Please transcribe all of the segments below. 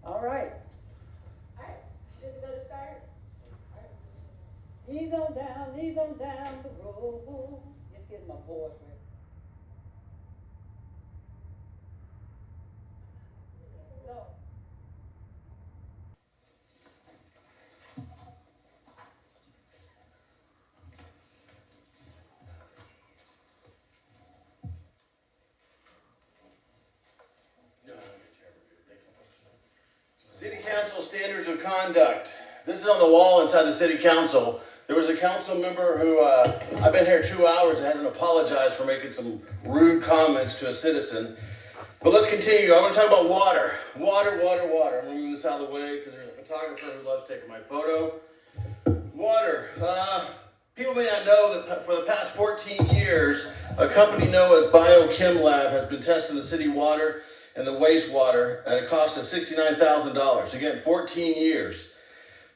All right. Alright, just gonna start. He's on down the road. Just getting my voice ready. No. City Council Standards of Conduct. This is on the wall inside the City Council. There was a council member who, I've been here 2 hours and hasn't apologized for making some rude comments to a citizen. But let's continue. I want to talk about water. Water. I'm going to move this out of the way because there's a photographer who loves taking my photo. Water. People may not know that for the past 14 years, a company known as Biochem Lab has been testing the city water and the wastewater at a cost of $69,000. Again, 14 years.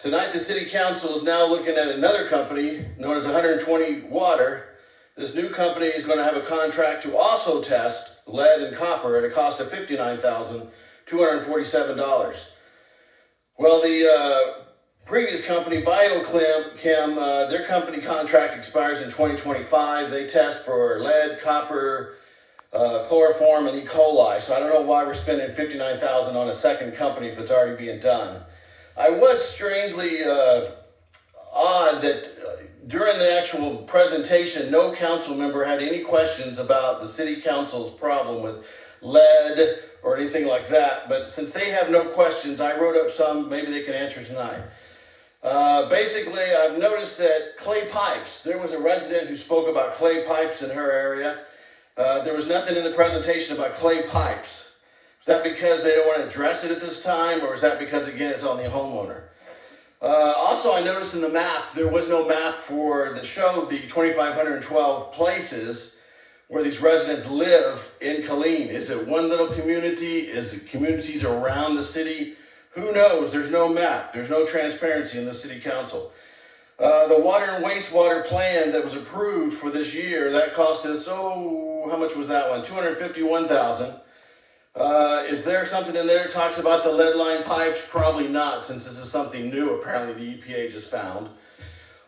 Tonight, the City Council is now looking at another company known as 120 Water. This new company is going to have a contract to also test lead and copper at a cost of $59,247. Well, the previous company, Biochem, their company contract expires in 2025. They test for lead, copper, chloroform, and E. coli. So I don't know why we're spending $59,000 on a second company if it's already being done. I was strangely odd that during the actual presentation, no council member had any questions about the city council's problem with lead or anything like that. But since they have no questions, I wrote up some. Maybe they can answer tonight. Basically, I've noticed that clay pipes. There was a resident who spoke about clay pipes in her area. There was nothing in the presentation about clay pipes. Is that because they don't want to address it at this time, or is that because, again, it's on the homeowner? Also, I noticed in the map, there was no map that showed the 2,512 places where these residents live in Killeen. Is it one little community? Is it communities around the city? Who knows? There's no map. There's no transparency in the city council. The water and wastewater plan that was approved for this year, that cost us, how much was that one? $251,000. Is there something in there that talks about the lead line pipes? Probably not, since this is something new apparently the EPA just found.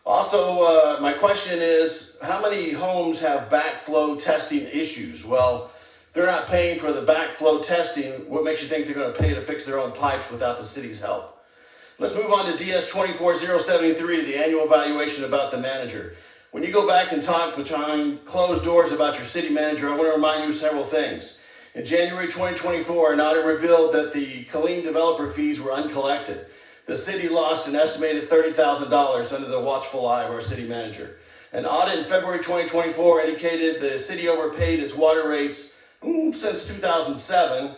Also, my question is, how many homes have backflow testing issues? Well, if they're not paying for the backflow testing, what makes you think they're going to pay to fix their own pipes without the city's help? Let's move on to DS 24073, the annual evaluation about the manager. When you go back and talk behind closed doors about your city manager, I want to remind you of several things. In January 2024, an audit revealed that the Killeen developer fees were uncollected. The city lost an estimated $30,000 under the watchful eye of our city manager. An audit in February 2024 indicated the city overpaid its water rates since 2007.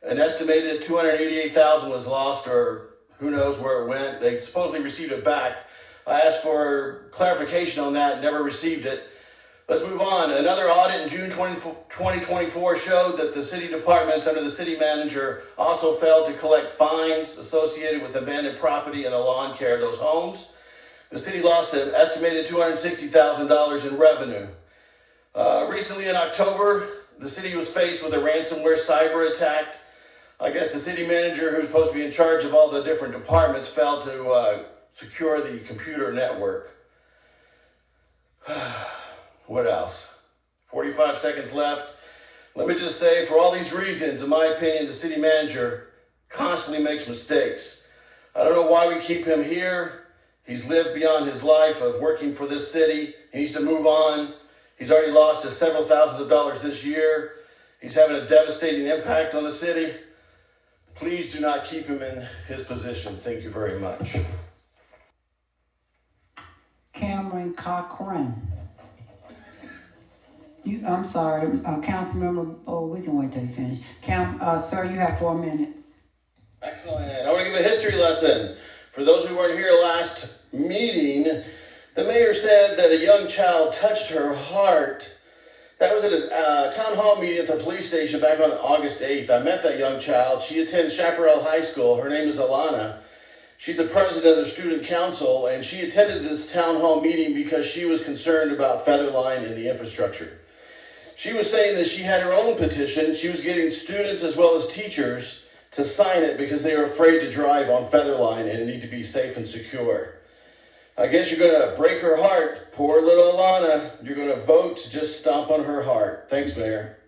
An estimated $288,000 was lost, or who knows where it went. They supposedly received it back. I asked for clarification on that, never received it. Let's move on. Another audit in June 2024 showed that the city departments under the city manager also failed to collect fines associated with abandoned property and the lawn care of those homes. The city lost an estimated $260,000 in revenue. Recently in October, the city was faced with a ransomware cyber attack. I guess the city manager, who's supposed to be in charge of all the different departments, failed to secure the computer network. What else? 45 seconds left. Let me just say, for all these reasons, in my opinion, the city manager constantly makes mistakes. I don't know why we keep him here. He's lived beyond his life of working for this city. He needs to move on. He's already lost us several thousands of dollars this year. He's having a devastating impact on the city. Please do not keep him in his position. Thank you very much. Camron Cochran. I'm sorry, Councilmember, we can wait till you finish. Sir, you have 4 minutes. Excellent. I want to give a history lesson. For those who weren't here last meeting, the mayor said that a young child touched her heart. That was at a town hall meeting at the police station back on August 8th. I met that young child. She attends Chaparral High School. Her name is Alana. She's the president of the student council, and she attended this town hall meeting because she was concerned about Featherline and the infrastructure. She was saying that she had her own petition. She was getting students as well as teachers to sign it because they are afraid to drive on Featherline and need to be safe and secure. I guess you're going to break her heart. Poor little Alana. You're going to vote to just stomp on her heart. Thanks, Mayor.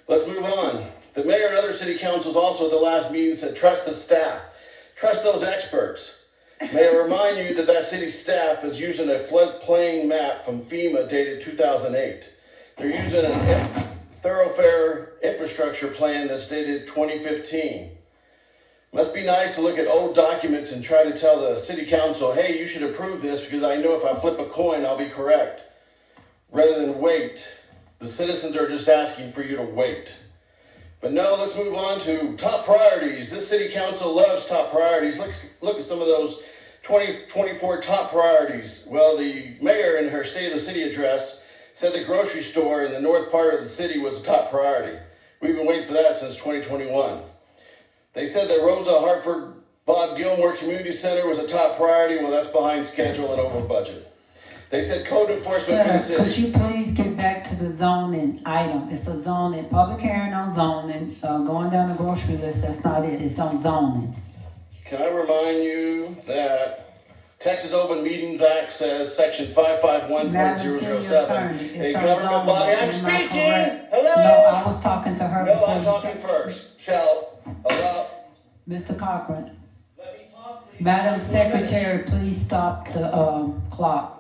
Let's move on. The mayor and other city councils also at the last meeting said trust the staff. Trust those experts. May I remind you that city staff is using a floodplain map from FEMA dated 2008. They're using a thoroughfare infrastructure plan that's dated 2015. Must be nice to look at old documents and try to tell the city council, hey, you should approve this because I know if I flip a coin, I'll be correct. Rather than wait. The citizens are just asking for you to wait. But no, let's move on to top priorities. This city council loves top priorities. Look at some of those 2024 top priorities. Well, the mayor in her State of the City address said the grocery store in the north part of the city was a top priority. We've been waiting for that since 2021. They said that Rosa Hartford Bob Gilmore Community Center was a top priority. Well, that's behind schedule and over budget. They said code enforcement for the city. Could you please get back to the zoning item? It's a zoning, public hearing on zoning, going down the grocery list, that's not it, it's on zoning. Can I remind you that Texas Open Meeting Act says section 551.007, a government body, I'm speaking, hello? No, I was talking to her. No, I'm talking first, shall allow. Mr. Cochran, Let me talk, please. Madam Secretary, please stop the clock.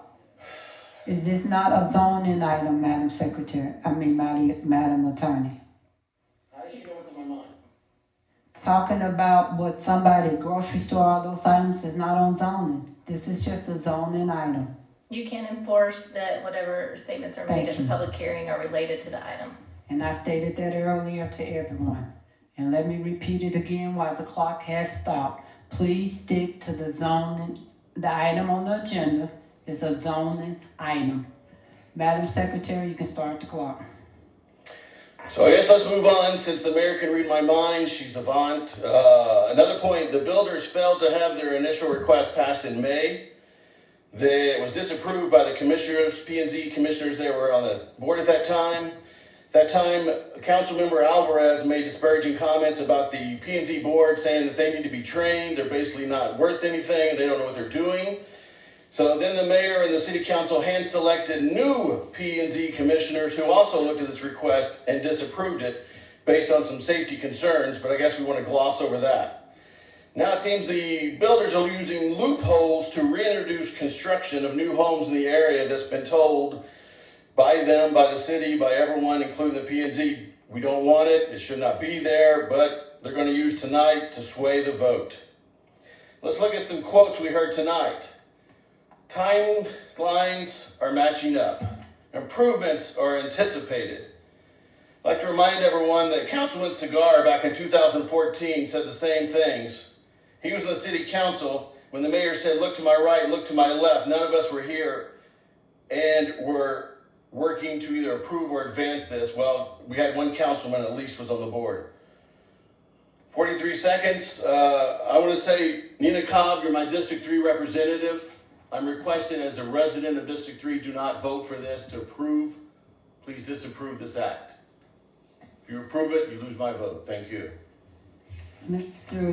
Is this not a zoning item, Madam Secretary? Madam Attorney? How does she know what's in my mind? Talking about what somebody, grocery store, all those items is not on zoning. This is just a zoning item. You can enforce that whatever statements are made at the public hearing are related to the item. And I stated that earlier to everyone. And let me repeat it again while the clock has stopped. Please stick to the zoning. The item on the agenda is a zoning item. Madam Secretary, you can start the clock. So I guess let's move on since the mayor can read my mind. She's avant. Another point, the builders failed to have their initial request passed in May. It was disapproved by the commissioners, P&Z commissioners. They were on the board at that time. That time, Councilmember Alvarez made disparaging comments about the P&Z board, saying that they need to be trained. They're basically not worth anything and they don't know what they're doing. So then the mayor and the city council hand-selected new P&Z commissioners who also looked at this request and disapproved it based on some safety concerns, but I guess we want to gloss over that. Now it seems the builders are using loopholes to reintroduce construction of new homes in the area that's been told by them, by the city, by everyone, including the P&Z, we don't want it, it should not be there, but they're going to use tonight to sway the vote. Let's look at some quotes we heard tonight. Timelines are matching up. Improvements are anticipated. I'd like to remind everyone that Councilman Cigar back in 2014 said the same things. He was in the city council when the mayor said, look to my right, look to my left. None of us were here and were working to either approve or advance this. Well, we had one councilman at least was on the board. 43 seconds. I want to say, Nina Cobb, you're my District 3 representative. I'm requesting as a resident of District 3, do not vote for this to approve. Please disapprove this act. If you approve it, you lose my vote. Thank you. Mr.